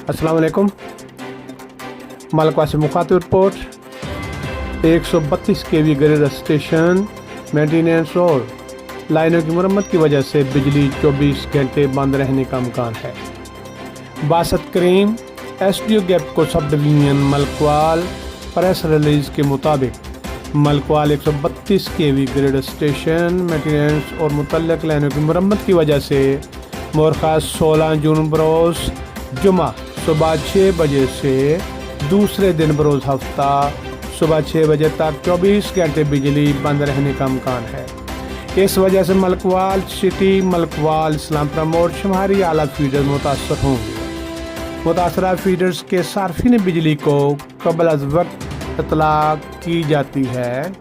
अस्सलाम वालेकुम। मालवा से मुखातिब रिपोर्ट। 132 केवी ग्रिड स्टेशन मेंटेनेंस और लाइनों की मरम्मत की वजह से बिजली 24 घंटे बंद रहने का इम्कान है। बासत करीम SDO गैपको sub division Malakwal press release के मुताबिक मलकवाल 132 केवी ग्रिड स्टेशन मेंटेनेंस और मुतल्लिक लाइनों की मरम्मत की वजह से मोरखा 16 जून बरोज़ जुमा सुबह 6 बजे से दूसरे दिन बरोज़ हफ्ता सुबह 6 बजे तक 24 घंटे बिजली बंद रहने का इम्कान है। इस वजह से मलकवाल सिटी, मलकवाल, इस्लामपुरा मोड़ शुमारी आला फीडर मुतासर होंगे। मुतासरा फीडर्स के सार्फिन बिजली को कबल अज़ वक्त इतला की जाती है